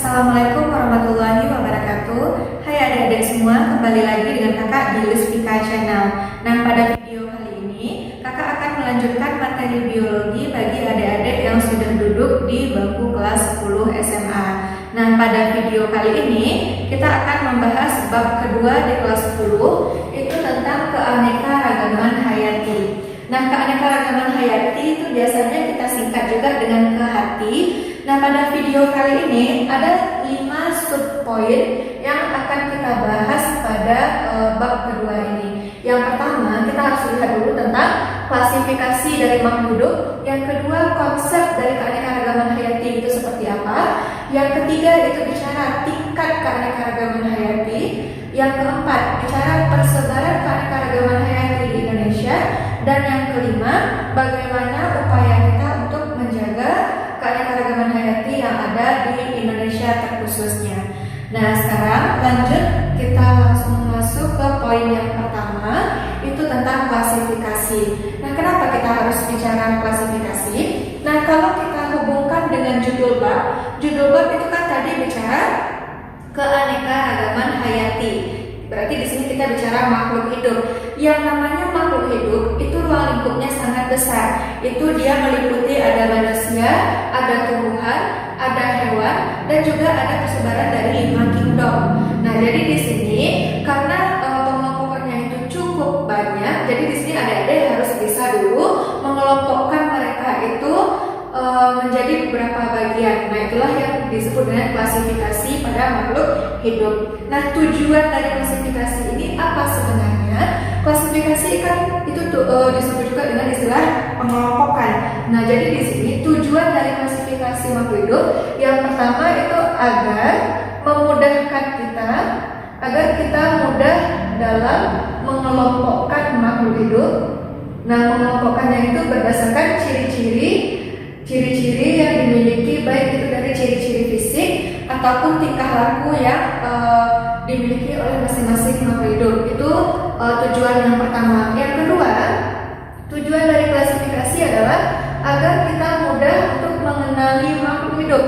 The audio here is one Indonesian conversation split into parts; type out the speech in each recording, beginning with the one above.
Assalamualaikum warahmatullahi wabarakatuh. Hai adik-adik semua, kembali lagi dengan kakak di Lusvika Channel. Nah, pada video kali ini kakak akan melanjutkan materi biologi bagi adik-adik yang sudah duduk di bangku kelas 10 SMA. Nah, pada video kali ini kita akan membahas bab kedua di kelas 10, itu tentang keanekaragaman hayati. Nah, keanekaragaman hayati itu biasanya kita singkat juga dengan kehati. Nah, pada video kali ini ada 5 subpoin yang akan kita bahas pada bab kedua ini. Yang pertama, kita harus lihat dulu tentang klasifikasi dari makhluk hidup. Yang kedua, konsep dari keanekaragaman hayati itu seperti apa. Yang ketiga, itu bicara tingkat keanekaragaman hayati. Yang keempat, bicara persebaran keanekaragaman hayati di Indonesia. Dan yang kelima, bagaimana upaya kita untuk menjaga keanekaragaman hayati yang ada di Indonesia terkhususnya. Nah, sekarang lanjut kita langsung masuk ke poin yang pertama, itu tentang klasifikasi. Nah, kenapa kita harus bicara klasifikasi? Nah, kalau kita hubungkan dengan judul bab itu kan tadi bicara keanekaragaman hayati. Berarti di sini kita bicara makhluk hidup. Yang namanya makhluk hidup itu ruang lingkupnya sangat besar. Itu dia meliputi ada manusia, ada tumbuhan, ada hewan, dan juga ada persebaran dari 5 kingdom. Nah, jadi di sini karena pengelompokannya itu cukup banyak, jadi di sini adik-adik harus bisa dulu mengelompokkan mereka itu menjadi beberapa bagian. Nah, itulah yang disebut dengan klasifikasi pada makhluk hidup. Nah, tujuan dari klasifikasi ini apa sebenarnya? Klasifikasi kan itu disebut juga dengan istilah pengelompokan. Nah, jadi di sini tujuan dari klasifikasi makhluk hidup yang pertama itu agar memudahkan kita, agar kita mudah dalam mengelompokkan makhluk hidup. Nah, mengelompokkannya itu berdasarkan ciri-ciri yang dimiliki, baik itu dari ciri-ciri fisik ataupun tingkah laku yang dimiliki oleh masing-masing makhluk hidup. Itu tujuan yang pertama. Yang kedua, tujuan dari klasifikasi adalah agar kita mudah untuk mengenali makhluk hidup.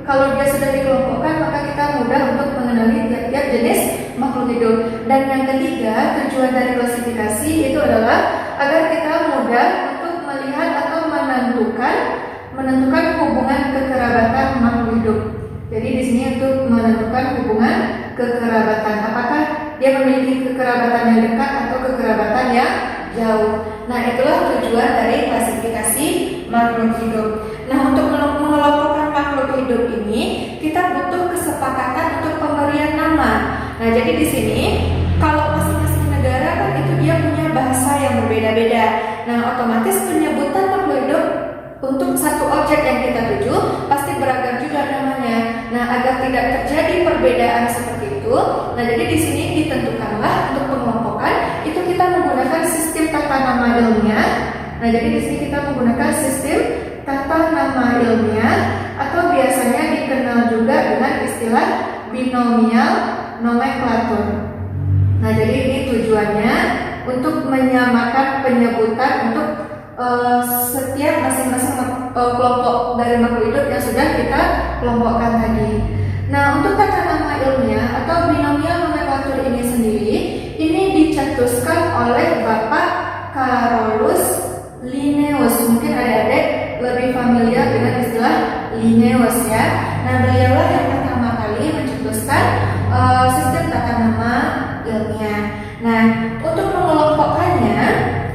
Kalau dia sudah dikelompokkan, maka kita mudah untuk mengenali tiap-tiap jenis makhluk hidup. Dan yang ketiga, tujuan dari klasifikasi itu adalah agar kita mudah untuk melihat atau menentukan hubungan kekerabatan makhluk hidup. Jadi di sini untuk menentukan hubungan kekerabatan, apakah dia memiliki kekerabatan yang dekat atau kekerabatan yang jauh. Nah, itulah tujuan dari klasifikasi makhluk hidup. Nah, untuk mengelompokkan makhluk hidup ini, kita butuh kesepakatan untuk pemberian nama. Nah, jadi di sini kalau masing-masing negara kan itu dia punya bahasa yang berbeda-beda. Nah, otomatis penyebutan makhluk hidup untuk satu objek yang kita tuju pasti beragam juga namanya. Nah, agar tidak terjadi perbedaan seperti itu, nah jadi di sini ditentukanlah untuk pengelompokan itu kita menggunakan sistem tata nama ilmiah. Nah, jadi di sini kita menggunakan sistem tata nama ilmiah atau biasanya dikenal juga dengan istilah binomial nomenklatur. Nah, jadi ini tujuannya untuk menyamakan penyebutan untuk setiap masing-masing kelompok dari makhluk hidup yang sudah kita kelompokkan tadi. Nah, untuk tata nama ilmiah atau binomial nomenklatur ini sendiri, ini dicetuskan oleh Bapak Carolus Linnaeus. Mungkin adik-adik lebih familiar dengan istilah Linnaeus ya. Nah, beliaulah yang pertama kali mencetuskan sistem tata nama ilmiah. Nah, untuk mengelompokkannya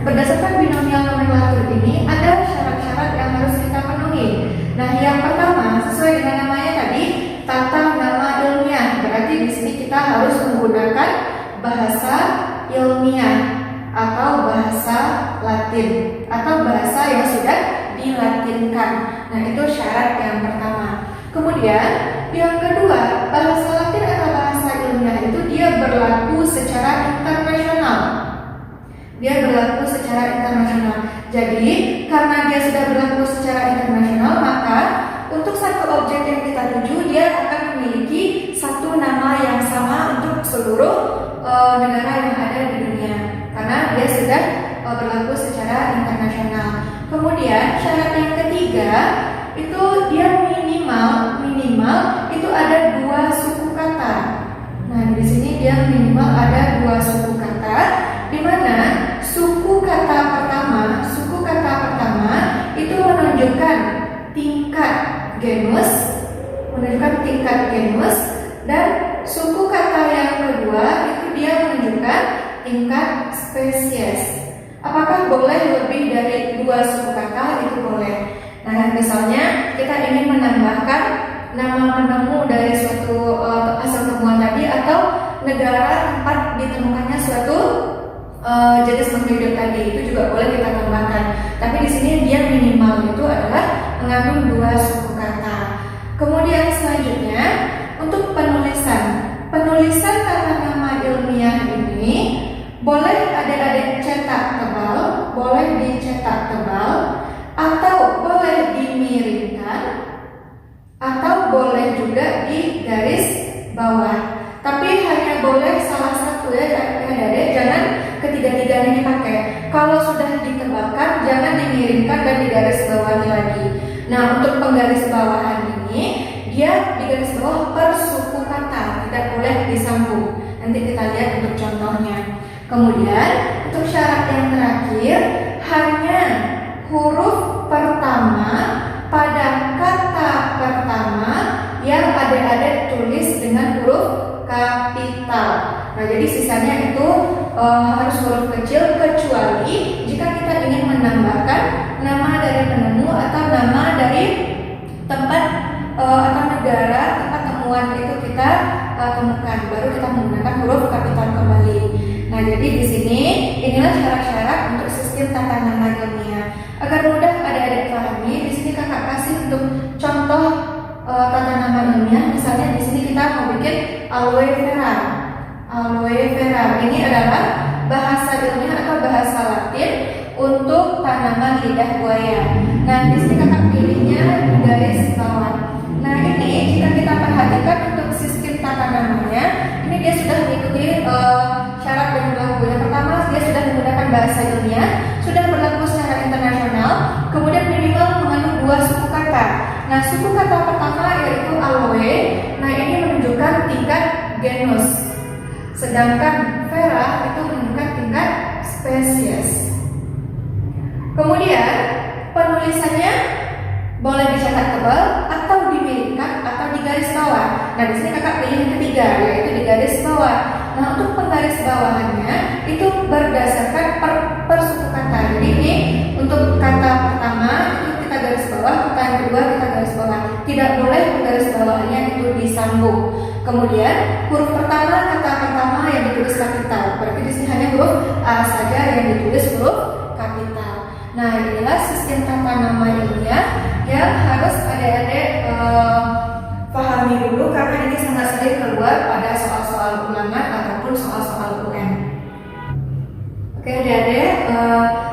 berdasarkan binomial nomenklatur ini ada syarat-syarat yang harus kita penuhi. Nah, yang pertama sesuai dengan namanya tadi, tata nama ilmiah. Berarti di sini kita harus menggunakan bahasa ilmiah atau bahasa Latin atau bahasa yang sudah dilatinkan. Nah, itu syarat yang pertama. Kemudian yang kedua, bahasa Latin atau bahasa ilmiah itu dia berlaku secara internasional. Jadi, karena dia sudah berlaku secara internasional, maka untuk satu objek yang kita tuju, dia akan memiliki satu nama yang sama untuk seluruh negara yang ada di dunia. Karena dia sudah berlaku secara internasional. Kemudian, syarat yang ketiga, itu dia minimal itu ada menunjukkan tingkat genus, dan suku kata yang kedua itu dia menunjukkan tingkat spesies. Apakah boleh lebih dari 2 suku kata? Itu boleh. Nah, misalnya kita ingin menambahkan nama penemu dari suatu asal temuan tadi atau negara tempat ditemukannya suatu jenis makhluk hidup tadi, itu juga boleh kita tambahkan. Tapi di sini dia minimal itu adalah mengandung 2 suku kata. Kemudian selanjutnya untuk penulisan tata nama ilmiah ini boleh adik-adik cetak tebal, boleh dicetak tebal, atau boleh dimiringkan, atau boleh juga di garis bawah. Tapi hanya boleh salah satu ya adik-adik, jangan ketiga-tiganya dipakai. Kalau sudah ditebalkan, jangan dimiringkan dan di garis bawahi lagi. Nah, untuk penggaris bawahan ini, dia di garis bawah per suku kata, tidak boleh disambung. Nanti kita lihat untuk contohnya. Kemudian untuk syarat yang terakhir, hanya huruf pertama pada kata pertama yang adik-adik tulis dengan huruf kapital. Nah, jadi sisanya itu harus huruf kecil, kecuali jika kita ingin menambahkan nama dari penemu atau nama dari tempat atau negara tempat temuan itu kita temukan, baru kita menggunakan huruf kapital kembali. Nah, jadi di sini inilah syarat-syarat untuk sistem tata nama ilmiah. Agar mudah adik-adik pahami, di sini kakak kasih untuk contoh tata nama ilmiah. Misalnya di sini kita mau bikin aloe vera. Aloe vera ini adalah bahasa ilmiah atau bahasa Latin untuk tanaman lidah buaya. Nah, di sini kakak pilihnya di garis bawah. Nah, ini jika kita perhatikan untuk sistem tata namanya, ini dia sudah mengikuti syarat yang berlaku. Yang pertama, dia sudah menggunakan bahasa ilmiah, sudah berlaku secara internasional, kemudian minimal mengandung 2 suku kata. Nah, suku kata pertama yaitu aloe. Nah, ini menunjukkan tingkat genus, sedangkan vera itu menunjukkan tingkat spesies. Kemudian penulisannya boleh dicetak tebal atau dimiringkan atau di garis bawah. Nah, di sini kakak pilih yang ketiga, yaitu di garis bawah. Nah, untuk penggaris bawahannya itu berdasarkan per suku kata. Jadi ini untuk kata pertama itu kita garis bawah, kata yang kedua kita garis bawah. Tidak boleh penggaris bawahannya itu disambung. Kemudian huruf pertama, kata pertama yang ditulis kapital. Berarti di sini hanya huruf A saja yang ditulis huruf kapital. Nah, inilah sistem tata nama ilmiah yang harus adik-adik pahami dulu, karena ini sangat sering keluar pada soal-soal ulangan ataupun soal-soal UN. Oke adik-adik,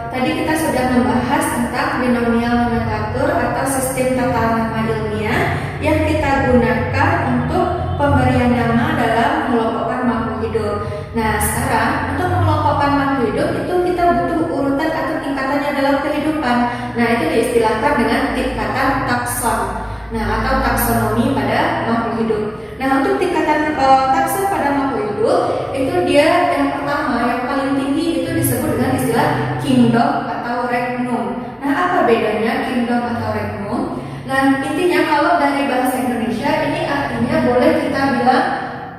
tadi kita sudah membahas tentang binomial nomenklatur atau sistem tata nama ilmiah yang kita gunakan untuk pemberian nama dalam mengelompokkan makhluk hidup. Nah, sekarang untuk mengelompokkan makhluk hidup itu kita butuh urutan atau tingkatannya dalam kehidupan. Nah, itu diistilahkan dengan tingkatan takson. Nah, atau taksonomi pada makhluk hidup. Nah, untuk tingkatan takson pada makhluk hidup itu dia yang pertama, yang paling tinggi itu disebut dengan istilah kingdom atau regnum. Nah, apa bedanya kingdom atau regnum? Nah, intinya kalau dari bahasa Indonesia ini artinya boleh kita bilang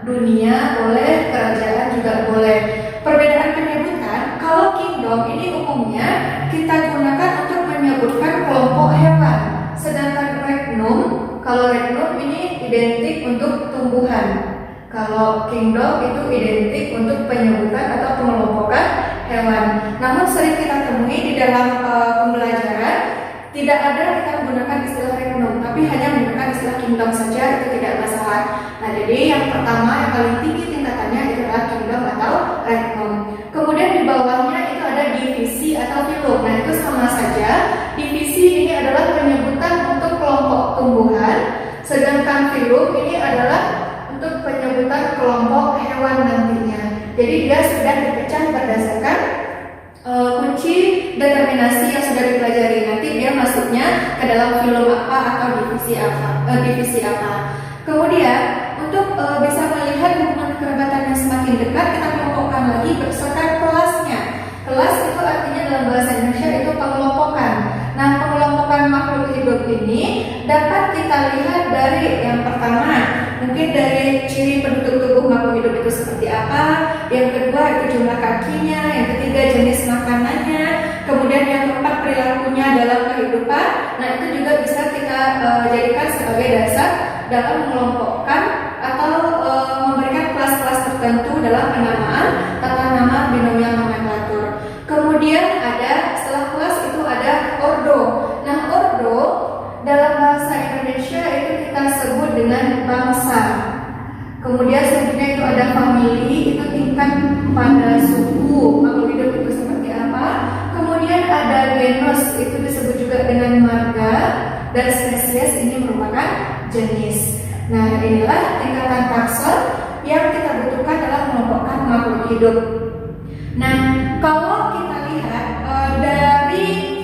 dunia, boleh kerajaan juga boleh. Perbedaan penyebutan, kalau kingdom ini umumnya kita gunakan untuk menyebutkan kelompok hewan. Sedangkan regnum, kalau regnum ini identik untuk tumbuhan. Kalau kingdom itu identik untuk penyebutan atau pengelompokan hewan. Namun sering kita temui di dalam pembelajaran tidak ada kita menggunakan istilah regnum, tapi hanya menggunakan istilah kingdom saja, itu tidak masalah. Nah, jadi yang pertama yang paling tinggi tingkatannya itu adalah kingdom atau regnum. Kemudian di bawahnya itu ada divisi atau filum. Nah, itu sama saja. Divisi ini adalah penyebutan untuk kelompok tumbuhan, sedangkan filum ini adalah untuk penyebutan kelompok hewan nantinya. Jadi dia sudah dipecah berdasarkan kunci determinasi yang sudah dipelajari. Nanti dia masuknya ke dalam filum apa atau divisi apa. Kemudian untuk bisa melihat hubungan kerabatan yang semakin dekat, kita kelompokkan lagi berdasarkan kelasnya. Kelas itu artinya dalam bahasa Indonesia itu pengelompokan. Nah, pengelompokan makhluk hidup ini dapat kita lihat dari yang pertama apa, yang kedua itu jumlah kakinya, yang ketiga jenis makanannya, kemudian yang keempat perilakunya dalam kehidupan. Nah, itu juga bisa kita jadikan sebagai dasar dalam mengelompokkan atau memberikan kelas-kelas tertentu dalam penamaan tata nama binomial nomenklatur. Kemudian ada setelah kelas itu ada ordo. Nah, ordo dalam bahasa Indonesia itu kita sebut dengan bangsa. Kemudian selanjutnya itu ada family, itu tingkat pada suku makhluk hidup itu seperti apa. Kemudian ada genus, itu disebut juga dengan marga, dan spesies ini merupakan jenis. Nah, inilah tingkatan takson yang kita butuhkan dalam mengelompokkan makhluk hidup. Nah, kalau kita lihat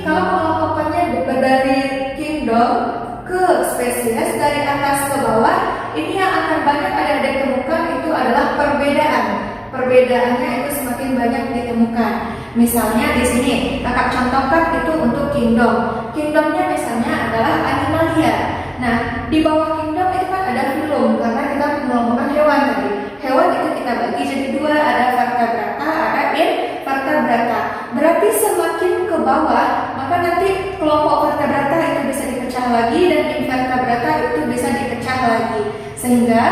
kalau pengelompokannya dari kingdom ke spesies dari atas ke bawah, ini yang akan banyak adik-adik temukan itu adalah perbedaan. Perbedaannya itu semakin banyak ditemukan. Misalnya di sini kakak contohkan itu untuk kingdom. Kingdomnya misalnya adalah animalia. Nah, di bawah kingdom itu kan ada filum karena kita mengelompokkan hewan tadi. Hewan itu kita bagi jadi dua, ada vertebrata, ada invertebrata. Berarti semakin ke bawah, maka nanti kelompok vertebrata itu bisa dipecah lagi dan invertebrata itu bisa dipecah lagi. Sehingga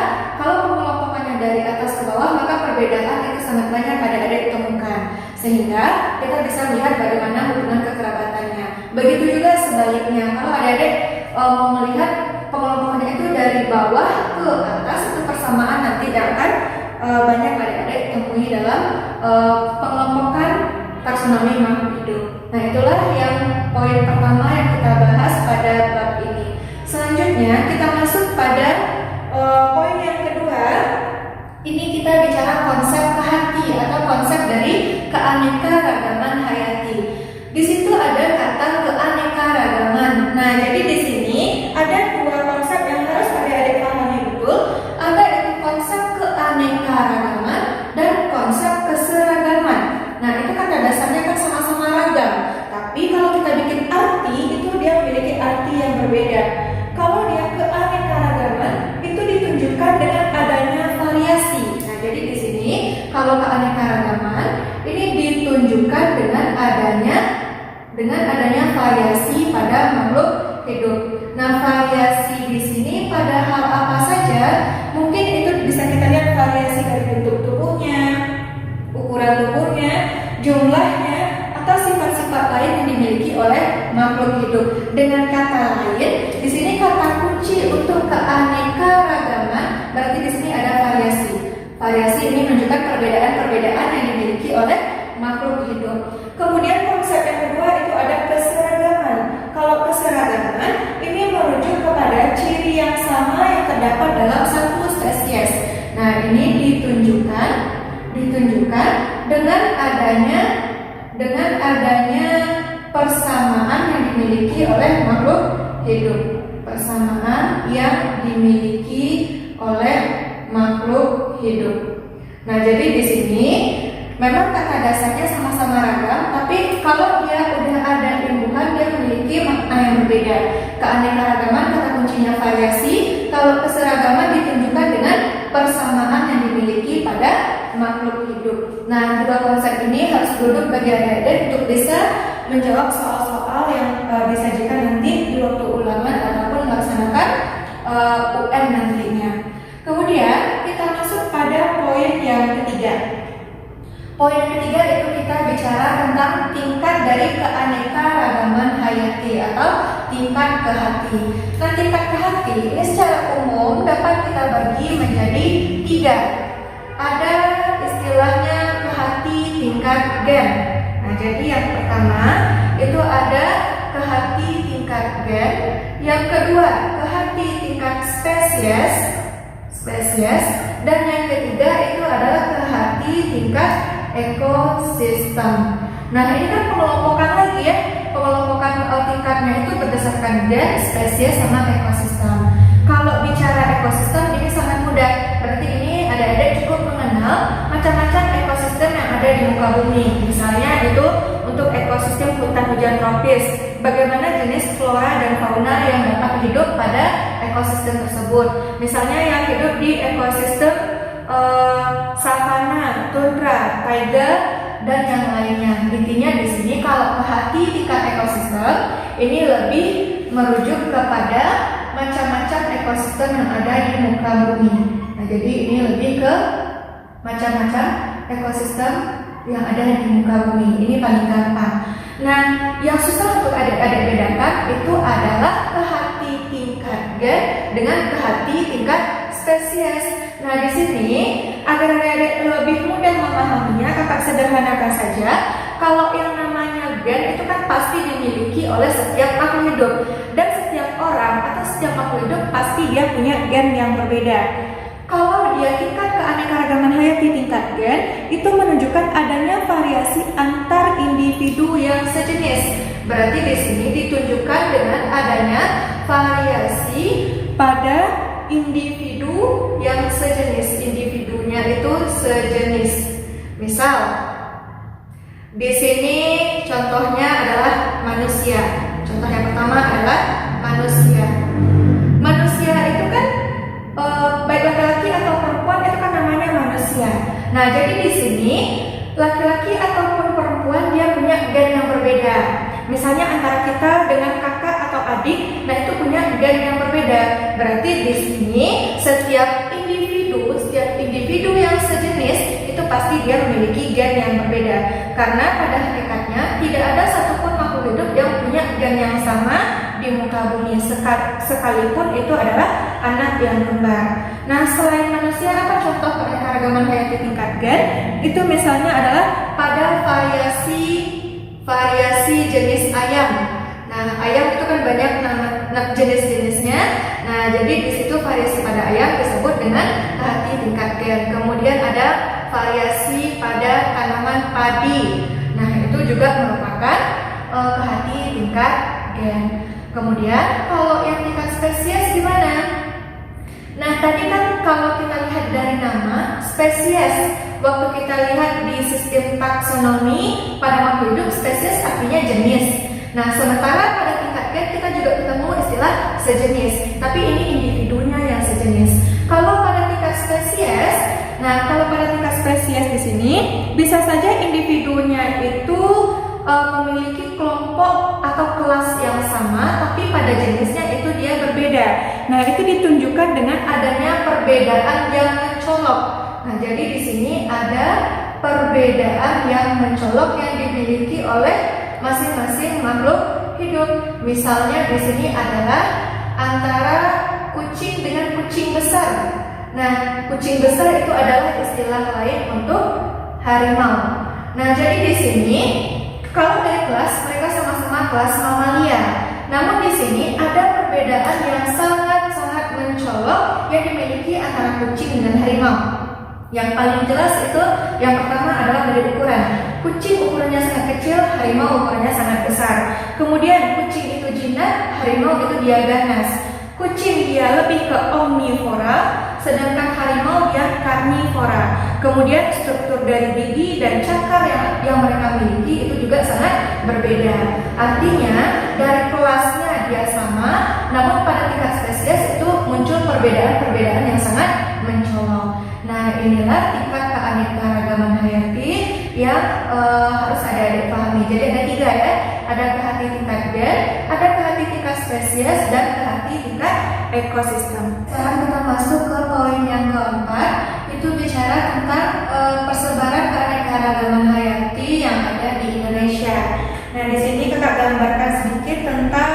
kalau pengelompokannya dari atas ke bawah, maka perbedaan itu sangat banyak adik-adik temukan. Sehingga kita bisa melihat bagaimana hubungan kekerabatannya. Begitu juga sebaliknya, kalau adik-adik mau melihat pengelompokannya itu dari bawah ke atas, itu persamaan nanti akan banyak adik-adik temui dalam pengelompokan taksonomi makhluk hidup. Nah, itulah yang poin pertama yang kita bahas pada bab ini. Selanjutnya kita masuk pada poin yang kedua. Ini kita bicara konsep kehati atau konsep dari keanekaragaman hayati. Di situ ada kata keanekaragaman. Nah, jadi di sini ada dua konsep yang harus adik-adik pahami betul. Ada itu konsep keanekaragaman dan konsep keseragaman. Nah, itu kata dasarnya kan sama-sama ragam. Tapi kalau kita bikin arti, itu dia memiliki arti yang berbeda. Kalau dia keanekaragaman, itu ditunjukkan dengan adanya variasi. Nah, jadi di sini kalau keanekaragaman ini ditunjukkan dengan adanya variasi pada makhluk hidup. Nah, variasi di sini pada hal apa saja? Mungkin itu bisa kita lihat variasi dari bentuk tubuhnya, ukuran tubuhnya, jumlahnya, atau sifat-sifat lain yang dimiliki oleh makhluk hidup. Dengan kata lain, di sini kata kunci untuk keanekaragaman berarti di sini ada variasi. Variasi ini menunjukkan perbedaan-perbedaan yang dimiliki oleh makhluk hidup. Kemudian konsep yang kedua itu ada keseragaman. Kalau keseragaman ini merujuk kepada ciri yang sama yang terdapat dalam satu spesies. Nah, ini ditunjukkan dengan adanya persamaan yang dimiliki oleh makhluk hidup. Persamaan yang dimiliki oleh makhluk hidup. Nah, jadi di sini memang kata dasarnya sama-sama ragam, tapi kalau dia udah ada imbuhan, dia memiliki makna yang berbeda. Keanekaragaman kata kuncinya variasi, kalau keseragaman ditunjukkan dengan persamaan yang dimiliki pada makhluk hidup. Nah, dua konsep ini harus duduk bagi adik-adik untuk bisa menjawab soal-soal yang disajikan nanti di waktu ulangan ataupun melaksanakan UN nantinya. Kemudian kita masuk pada poin yang ketiga. Poin yang ketiga itu kita bicara tentang tingkat dari keanekaragaman hayati atau tingkat kehati. Nah, tingkat kehati ini secara umum dapat kita bagi menjadi tiga. Ada istilahnya kehati tingkat gen. Nah, jadi yang pertama itu ada kehati tingkat gen. Yang kedua kehati tingkat spesies, dan yang ketiga itu adalah kehati tingkat ekosistem. Nah, ini kan pengelompokan lagi ya. Pengelompokan tingkatnya itu berdasarkan gen, spesies, sama ekosistem. Kalau bicara ekosistem ini sangat mudah. Berarti ini adik-adik cukup mengenal macam-macam ekosistem yang ada di muka bumi. Misalnya itu untuk ekosistem hutan hujan tropis, bagaimana jenis flora dan fauna yang dapat hidup pada ekosistem tersebut. Misalnya yang hidup di ekosistem savana, tundra, taiga, dan yang lainnya. Intinya di sini kalau perhati tingkat ekosistem ini lebih merujuk kepada macam-macam ekosistem yang ada di muka bumi. Nah, jadi ini lebih ke macam-macam ekosistem yang ada di muka bumi. Ini paling gampang. Nah, yang susah untuk adik-adik bedakan itu adalah kehati tingkat gen dengan kehati tingkat spesies. Nah, di sini agar adik-adik lebih mudah memahaminya, kakak sederhanakan saja. Kalau yang namanya gen itu kan pasti dimiliki oleh setiap makhluk hidup, dan setiap orang atau setiap makhluk hidup pasti dia punya gen yang berbeda. Kalau dia tingkat keanekaragaman hayati tingkat gen itu menunjukkan adanya variasi antar individu yang sejenis. Berarti di sini ditunjukkan dengan adanya variasi pada individu yang sejenis. Individunya itu sejenis. Misal, di sini contohnya adalah manusia. Contoh yang pertama adalah manusia. Manusia itu kan baik laki-laki atau perempuan itu kan namanya manusia. Nah, jadi di sini laki-laki ataupun perempuan dia punya gen yang berbeda. Misalnya antara kita dengan kakak atau adik, nah itu punya gen yang berbeda. Berarti di sini setiap individu yang sejenis itu pasti dia memiliki gen yang berbeda. Karena pada hakikatnya tidak ada satupun makhluk hidup yang punya gen yang sama di muka bumi, sekalipun itu adalah anak yang kembar. Nah, selain manusia, apa contoh keanekaragaman hayati tingkat gen? Itu misalnya adalah pada variasi jenis ayam. Nah, ayam itu kan banyak jenis-jenisnya. Nah, jadi di situ variasi pada ayam disebut dengan kehati tingkat gen. Kemudian ada variasi pada tanaman padi. Nah, itu juga merupakan kehati tingkat gen. Kemudian kalau yang tingkat spesies gimana? Nah, tadi kan kalau kita lihat dari nama spesies, waktu kita lihat di sistem taksonomi pada makhluk hidup, spesies artinya jenis. Nah, sementara pada tingkat gen kita juga ketemu istilah sejenis, tapi ini individunya yang sejenis. Kalau pada tingkat spesies, di sini bisa saja individunya itu memiliki kelompok atau kelas yang sama, tapi pada jenisnya itu dia berbeda. Nah, itu ditunjukkan dengan adanya perbedaan yang mencolok. Nah, jadi di sini ada perbedaan yang mencolok yang dimiliki oleh masing-masing makhluk hidup. Misalnya di sini adalah antara kucing dengan kucing besar. Nah, kucing besar itu adalah istilah lain untuk harimau. Nah, jadi di sini kalau dari kelas mereka sama-sama kelas mamalia. Namun di sini ada perbedaan yang sangat-sangat mencolok yang dimiliki antara kucing dengan harimau. Yang paling jelas itu yang pertama adalah dari ukuran. Kucing ukurannya sangat kecil, harimau ukurannya sangat besar. Kemudian kucing itu jinak, harimau itu dia ganas. Kucing dia lebih ke omnivora, sedangkan harimau dia karnivora. Kemudian struktur dari gigi dan cakar yang mereka miliki itu juga sangat berbeda. Artinya dari kelasnya dia sama, namun pada tingkat spesies itu muncul perbedaan-perbedaan yang sangat mencolok. Nah, inilah tingkat keanekaragaman hayati yang harus adik-adik pahami. Jadi ada 3 ya, ada kehati tingkat gen, ada kehati tingkat spesies, dan kehati tingkat ekosistem. Sekarang kita masuk ke poin yang keempat, itu bicara tentang persebaran keanekaragaman hayati yang ada di Indonesia. Nah, di sini kakak gambarkan sedikit tentang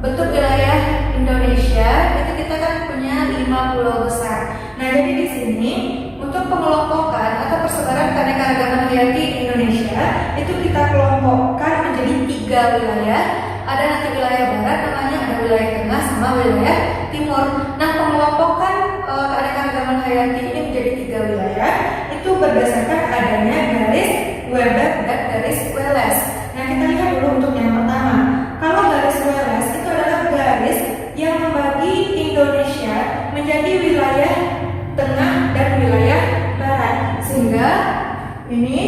bentuk wilayah Indonesia. Itu kita kan punya 5 pulau besar. Nah, jadi di sini untuk pengelompokan atau persebaran keanekaragaman hayati di Indonesia itu kita kelompokkan menjadi 3 wilayah. Ada nanti wilayah barat namanya, ada wilayah tengah sama wilayah timur. Nah, pengelompokan keanekaragaman hayati ini menjadi 3 wilayah itu berdasarkan adanya garis Weber dan garis Wallace. Nah, kita lihat dulu untuk yang pertama. Kalau garis Wallace itu adalah garis yang membagi Indonesia menjadi wilayah tengah dan wilayah barat, sehingga ini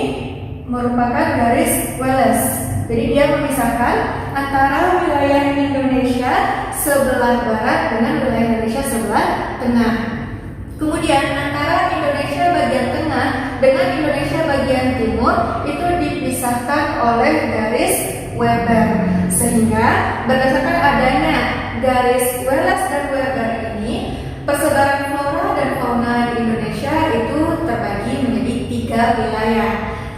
merupakan garis Wallace. Jadi dia memisahkan antara wilayah Indonesia sebelah barat dengan wilayah Indonesia sebelah tengah. Kemudian dipisahkan oleh garis Weber. Sehingga berdasarkan adanya garis Wallace dan Weber ini, persebaran flora dan fauna di Indonesia itu terbagi menjadi 3 wilayah.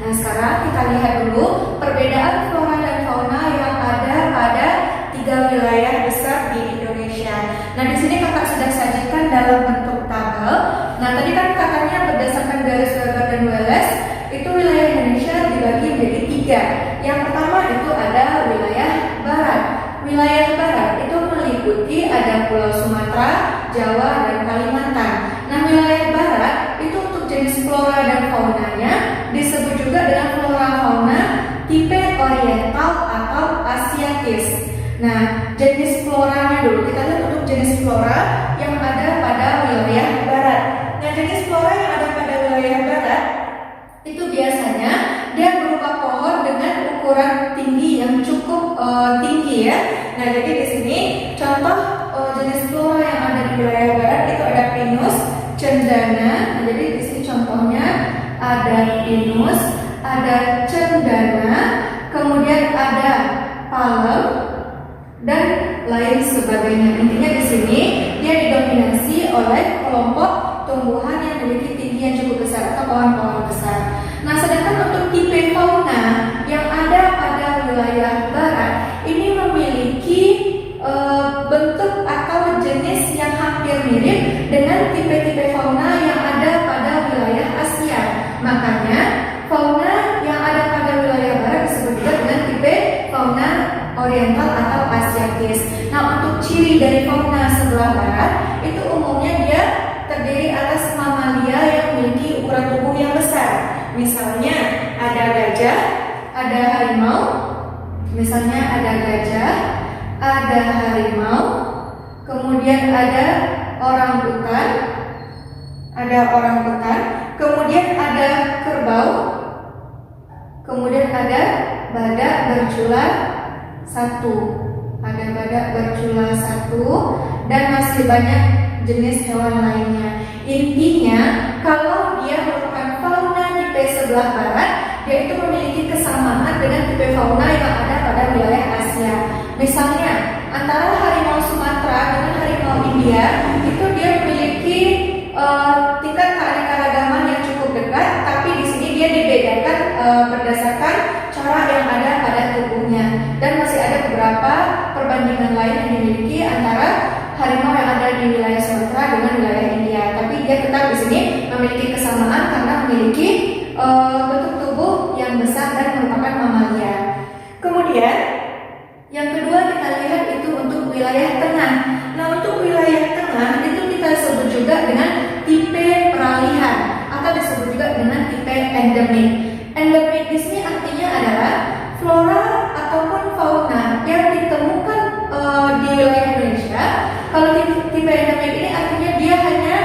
Nah, sekarang kita lihat dulu perbedaan flora dan fauna yang ada pada 3 wilayah besar di Indonesia. Nah, di sini kakak sudah sajikan dalam bentuk tabel. Nah, tadi kan katanya berdasarkan garis Weber dan Wallace, itu wilayah Indonesia dibagi menjadi 3. Yang pertama itu ada wilayah barat. Wilayah barat itu meliputi ada Pulau Sumatera, Jawa, dan Kalimantan. Nah, wilayah barat itu untuk jenis flora dan faunanya disebut juga dengan flora fauna tipe oriental atau asiatis. Nah, jenis floranya dulu kita lihat untuk jenis flora yang ada pada wilayah barat. Nah, jenis flora yang ada pada wilayah barat itu biasanya dia berupa pohon dengan ukuran tinggi yang cukup tinggi ya. Nah, jadi di sini contoh jenis flora yang ada di wilayah barat itu ada pinus, cendana. Nah, jadi di sini contohnya ada pinus, ada cendana, kemudian ada palem dan lain sebagainya. Intinya di sini dia didominasi oleh kelompok tumbuhan yang memiliki tinggi yang cukup besar atau pohon-pohon besar. Nah, sedangkan untuk tipe fauna yang ada pada wilayah barat ini memiliki bentuk atau jenis yang hampir mirip dengan tipe-tipe fauna yang ada pada wilayah Asia. Makanya fauna yang ada pada wilayah barat disebut juga dengan tipe fauna oriental atau asiatis. Nah, untuk ciri dari fauna sebelah barat itu umumnya dia terdiri atas mamalia yang memiliki ukuran tubuh yang besar. Misalnya ada gajah, ada harimau. Misalnya ada gajah, ada harimau, kemudian ada orangutan, kemudian ada kerbau, kemudian ada badak bercula satu, dan masih banyak jenis hewan lainnya. Intinya, kalau dia merupakan fauna tipe sebelah barat, dia itu memiliki kesamaan dengan tipe fauna yang ada pada wilayah Asia. Misalnya, antara harimau Sumatera dengan harimau India, itu dia memiliki tingkat keanekaragaman yang cukup dekat, tapi di sini dia dibedakan berdasarkan cara yang ada pada tubuhnya. Dan masih ada beberapa perbandingan lain yang dimiliki antara harimau yang ada di wilayah Sumatera dengan wilayah India. Tapi dia tetap di sini memiliki kesamaan karena memiliki bentuk tubuh yang besar dan merupakan mamalia. Kemudian yang kedua kita lihat itu untuk wilayah tengah. Nah, untuk wilayah tengah itu kita sebut juga dengan tipe peralihan atau disebut juga dengan tipe endemik. Endemik di sini artinya adalah flora ataupun fauna yang ditemukan di wilayah Indonesia. Kalau tipe endemik ini artinya dia hanya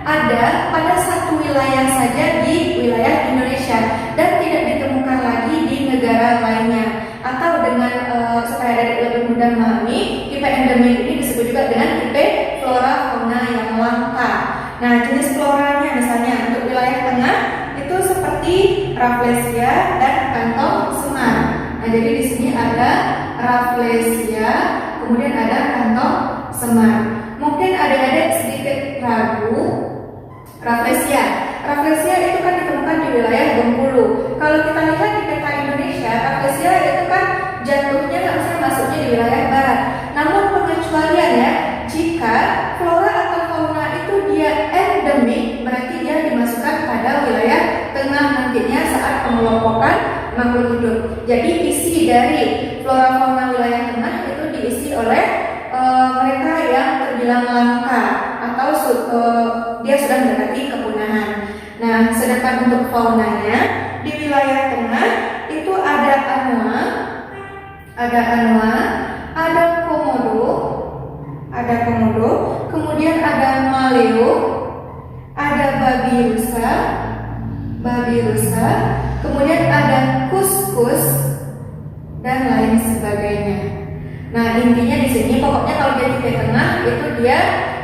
ada pada satu wilayah saja di wilayah Indonesia dan tidak ditemukan lagi di negara lainnya. Atau dengan supaya lebih mudah memahami, tipe endemik ini disebut juga dengan tipe flora fauna yang langka. Nah, jenis floranya misalnya untuk wilayah tengah itu seperti Rafflesia dan kantong semar. Nah, jadi di sini ada Rafflesia, kemudian ada kantong semar. Mungkin adik-adik sedikit ragu, Rafflesia itu kan ditemukan di wilayah Bengkulu. Kalau kita lihat di peta Indonesia, Rafflesia itu kan jatuhnya harusnya masuknya di wilayah barat. Namun pengecualian ya, jika flora atau fauna itu dia endemik, berarti dia dimasukkan pada wilayah tengah nantinya saat pengelompokan makhluk hidup. Jadi isi dari flora fauna wilayah tengah itu diisi oleh mereka yang terbilang langka atau dia sudah mendekati kepunahan. Nah, sedangkan untuk faunanya di wilayah tengah itu ada anoa, ada komodo, kemudian ada maleo, ada babi rusa, kemudian ada kuskus dan lain sebagainya. Nah, intinya di sini pokoknya kalau dia tipe tengah itu dia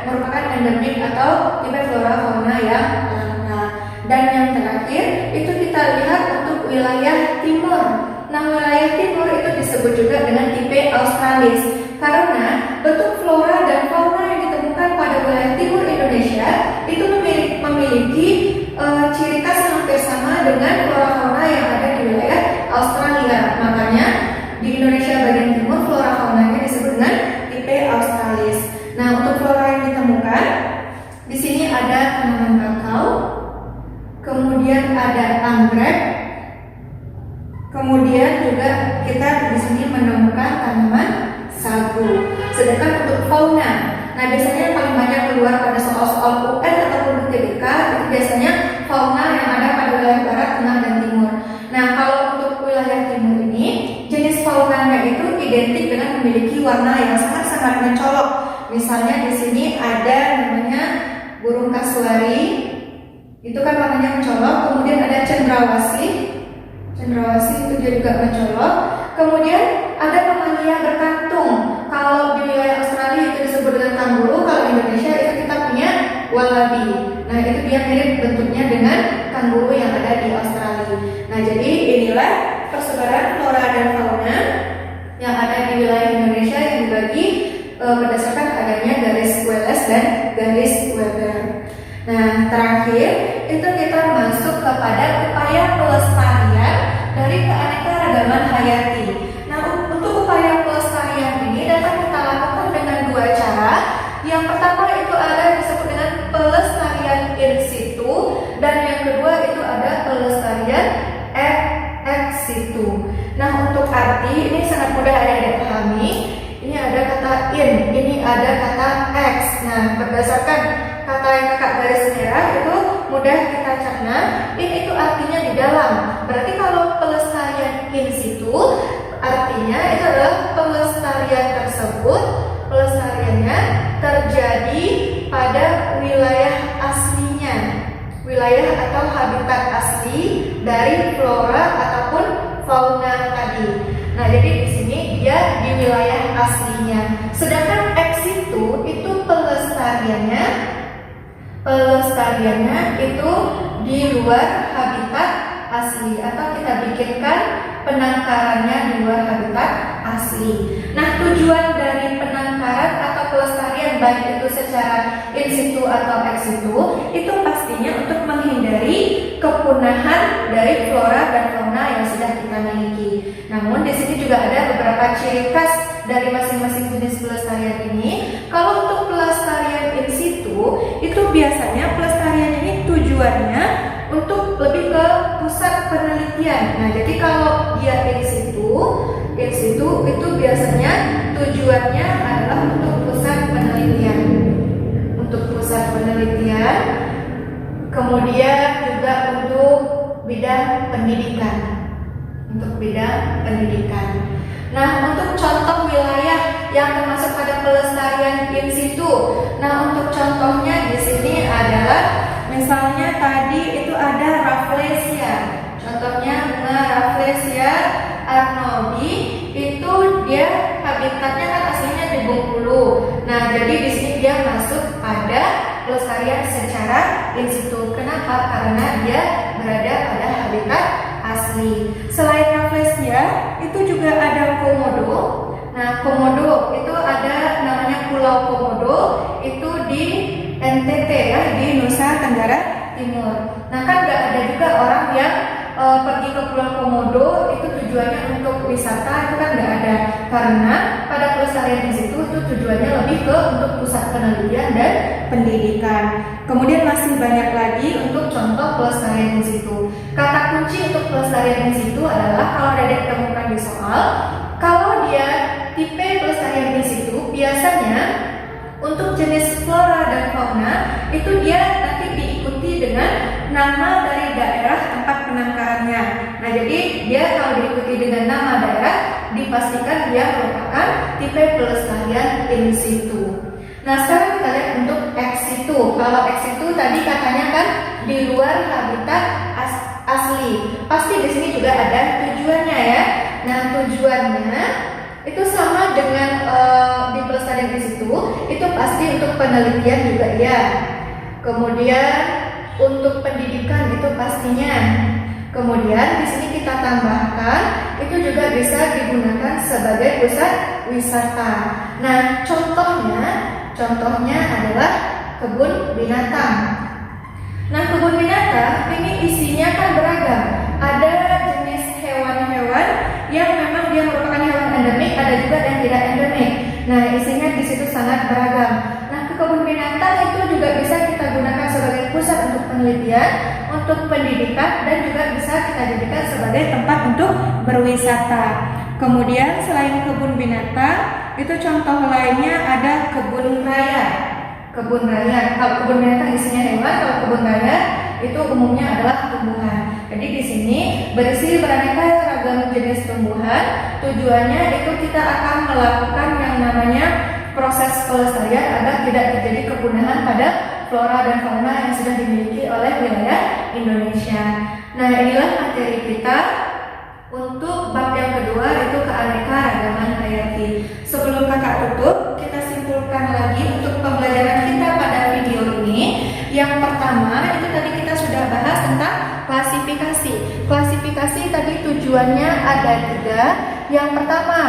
merupakan endemik atau tipe flora fauna yang langka. Dan yang terakhir itu kita lihat untuk wilayah timur. Nah, wilayah timur itu disebut juga dengan tipe australis karena bentuk flora dan fauna yang ditemukan pada wilayah timur Indonesia itu memiliki ciri khas yang hampir sama dengan flora fauna yang ada di wilayah Australia. Makanya di Indonesia bagian timur flora faunanya disebut dengan tipe australis. Nah, untuk flora yang ditemukan di sini ada tanaman kakao, kemudian ada anggrek, kemudian juga kita di sini menemukan tanaman sagu. Sedangkan untuk fauna, nah biasanya yang paling banyak keluar pada soal-soal UN ataupun UTBK itu biasanya fauna yang ada pada wilayah barat, tengah, dan timur. Nah, kalau untuk wilayah timur ini, jenis faunanya itu identik dengan memiliki warna yang sangat-sangat mencolok. Misalnya di sini ada namanya burung kasuari, itu kan warnanya mencolok. Kemudian ada cendrawasih itu dia juga mencolok. Kemudian ada mamalia berkantung. Kalau di wilayah Australia itu disebut dengan kanguru, kalau Indonesia itu kita punya wallaby. Nah, itu dia mirip bentuknya dengan kanguru yang ada di Australia. Nah, jadi inilah persebaran flora dan fauna yang ada di wilayah Indonesia yang dibagi berdasarkan adanya garis Wallace dan garis Weber. Nah, terakhir itu kita masuk kepada upaya pelestarian dari keanekaragaman hayati. Nah, untuk upaya pelestarian ini dapat kita lakukan dengan dua cara. Yang pertama itu ada disebut dengan pelestarian in situ, dan yang kedua itu ada pelestarian ex situ. Nah, untuk arti ini sangat mudah adik-adik pahami. Ini ada kata in, ini ada kata ex. Nah, berdasarkan kata yang kakak garis merah itu mudah kita cerna. In itu artinya di dalam. Berarti kalau pelestarian in situ artinya itu adalah pelestarian tersebut, pelestariannya terjadi pada wilayah aslinya, wilayah atau habitat asli dari flora ataupun fauna tadi. Nah, jadi di sini dia di wilayah aslinya. Sedangkan ex situ itu pelestariannya itu di luar habitat asli, atau kita bikinkan penangkarannya di luar habitat asli. Nah, tujuan dari penangkaran atau pelestarian baik itu secara in situ atau ex situ itu pastinya untuk menghindari kepunahan dari flora dan fauna yang sudah kita miliki. Namun di sini juga ada beberapa ciri khas dari masing-masing jenis pelestarian ini. Kalau untuk pelestarian in situ itu biasanya pelestarian ini tujuannya untuk lebih ke pusat penelitian. Nah, jadi kalau dia in situ itu biasanya tujuannya adalah untuk pusat penelitian. Kemudian juga untuk bidang pendidikan. Nah, untuk contoh wilayah yang termasuk pada pelestarian in situ. Nah, untuk contohnya di sini adalah misalnya tadi itu ada Rafflesia. Contohnya bunga Rafflesia arnoldii itu dia habitatnya kan aslinya di Bengkulu. Nah, jadi di sini dia masuk pada pelestarian secara in situ. Kenapa? Karena dia berada pada habitat asli. Selain Rafflesia, itu juga ada komodo. Nah, komodo itu ada namanya Pulau Komodo, itu di NTT ya, di Nusa Tenggara Timur. Nah, kan nggak ada juga orang yang pergi ke Pulau Komodo itu tujuannya untuk wisata, itu kan nggak ada, karena pada pelestarian di situ itu tujuannya lebih ke untuk pusat penelitian dan pendidikan. Kemudian masih banyak lagi untuk contoh pelestarian di situ. Kata kunci untuk pelestarian di situ adalah kalau ada ditemukan di soal, kalau dia tipe pelestarian di situ biasanya untuk jenis flora dan fauna itu dia nanti diikuti dengan nama dari daerah tempat penangkarannya. Nah, jadi dia kalau diikuti dengan nama daerah dipastikan dia merupakan tipe pelestarian in situ. Nah, sekarang kita lihat untuk ex situ. Kalau ex situ tadi katanya kan di luar habitat asli. Pasti di sini juga ada tujuannya ya. Nah, tujuannya itu sama dengan di pelestarian di situ, itu pasti untuk penelitian juga ya. Kemudian untuk pendidikan itu pastinya. Kemudian di sini kita tambahkan itu juga bisa digunakan sebagai pusat wisata. Nah, contohnya adalah kebun binatang. Nah, kebun binatang ini isinya kan beragam. Ada jenis hewan-hewan yang memang dia merupakan hewan endemik, ada juga yang tidak endemik. Nah, isinya di situ sangat beragam. Nah, kebun binatang itu juga bisa kita gunakan sebagai pusat untuk penelitian, untuk pendidikan, dan juga bisa kita jadikan sebagai tempat untuk berwisata. Kemudian selain kebun binatang, itu contoh lainnya ada kebun raya. Kebun raya, kalau kebun binatang isinya hewan, kalau kebun raya itu umumnya adalah tumbuhan. Jadi di sini berisi beraneka ragam jenis tumbuhan. Tujuannya itu kita akan melakukan yang namanya proses pelestarian agar tidak terjadi kepunahan pada flora dan fauna yang sudah dimiliki oleh wilayah Indonesia. Nah, inilah materi kita untuk bab yang kedua, itu keanekaragaman hayati. Sebelum kakak tutup, kita simpulkan lagi untuk pembelajaran kita pada video ini. Yang pertama, itu tadi kita sudah bahas tentang klasifikasi. Klasifikasi tadi tujuannya ada 3. Yang pertama,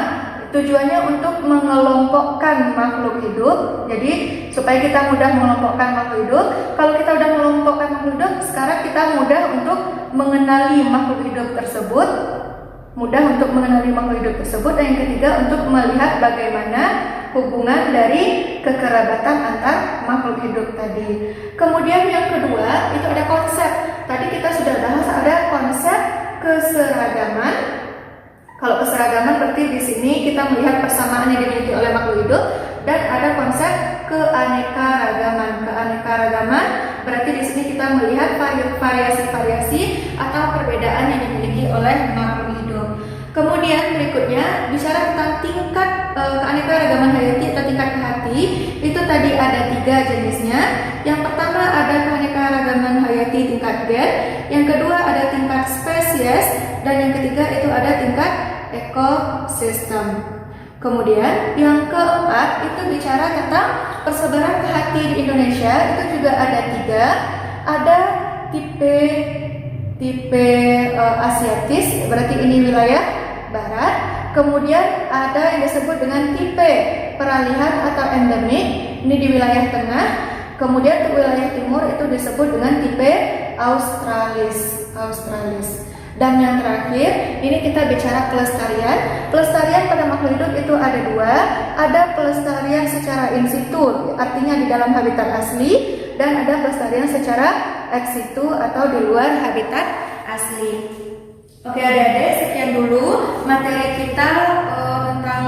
tujuannya untuk mengelompokkan makhluk hidup. Jadi supaya kita mudah mengelompokkan makhluk hidup. Kalau kita sudah mengelompokkan makhluk hidup, sekarang kita mudah untuk mengenali makhluk hidup tersebut. Dan yang ketiga, untuk melihat bagaimana hubungan dari kekerabatan antar makhluk hidup tadi. Kemudian yang kedua, itu ada konsep. Tadi kita sudah bahas ada konsep keseragaman. Kalau keseragaman berarti di sini kita melihat persamaan yang dimiliki oleh makhluk hidup, dan ada konsep keanekaragaman. Keanekaragaman berarti di sini kita melihat variasi-variasi atau perbedaan yang dimiliki oleh makhluk hidup. Kemudian berikutnya bicara tentang tingkat keanekaragaman hayati atau tingkat hati. Itu tadi ada 3 jenisnya. Yang pertama ada keanekaragaman hayati tingkat gen, yang kedua ada tingkat spesies, dan yang ketiga itu ada tingkat ekosistem. Kemudian yang keempat itu bicara tentang persebaran hati di Indonesia. Itu juga ada 3. Ada tipe asiatis, berarti ini wilayah barat. Kemudian ada yang disebut dengan tipe peralihan atau endemik, ini di wilayah tengah. Kemudian untuk wilayah timur itu disebut dengan tipe australis. Dan yang terakhir, ini kita bicara pelestarian. Pelestarian pada makhluk hidup itu ada 2. Ada pelestarian secara in situ, artinya di dalam habitat asli, dan ada pelestarian secara ex situ atau di luar habitat asli. Oke adik-adik, sekian dulu materi kita tentang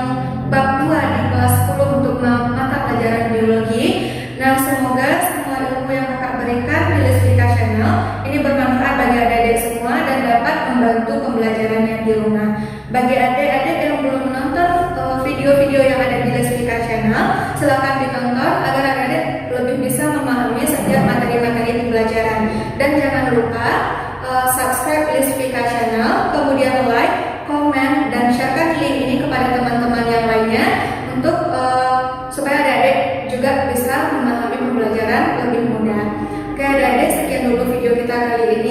bab 2 di kelas 10 untuk mata pelajaran biologi. Nah, semoga semua ilmu yang kakak berikan di Lesvika Channel ini bermanfaat bagi adik-adik semua dan dapat membantu pembelajarannya di rumah. Bagi adik-adik yang belum menonton video-video yang ada di Lesvika Channel, silakan ditonton agar adik-adik lebih bisa memahami setiap materi-materi pembelajaran. Dan jangan lupa subscribe Lesvika Channel, kemudian like, komen, dan sharekan link ini kepada teman-teman yang lainnya untuk supaya adik-adik juga bisa memahami pembelajaran lebih mudah. Oke adik-adik, sekian dulu video kita kali ini.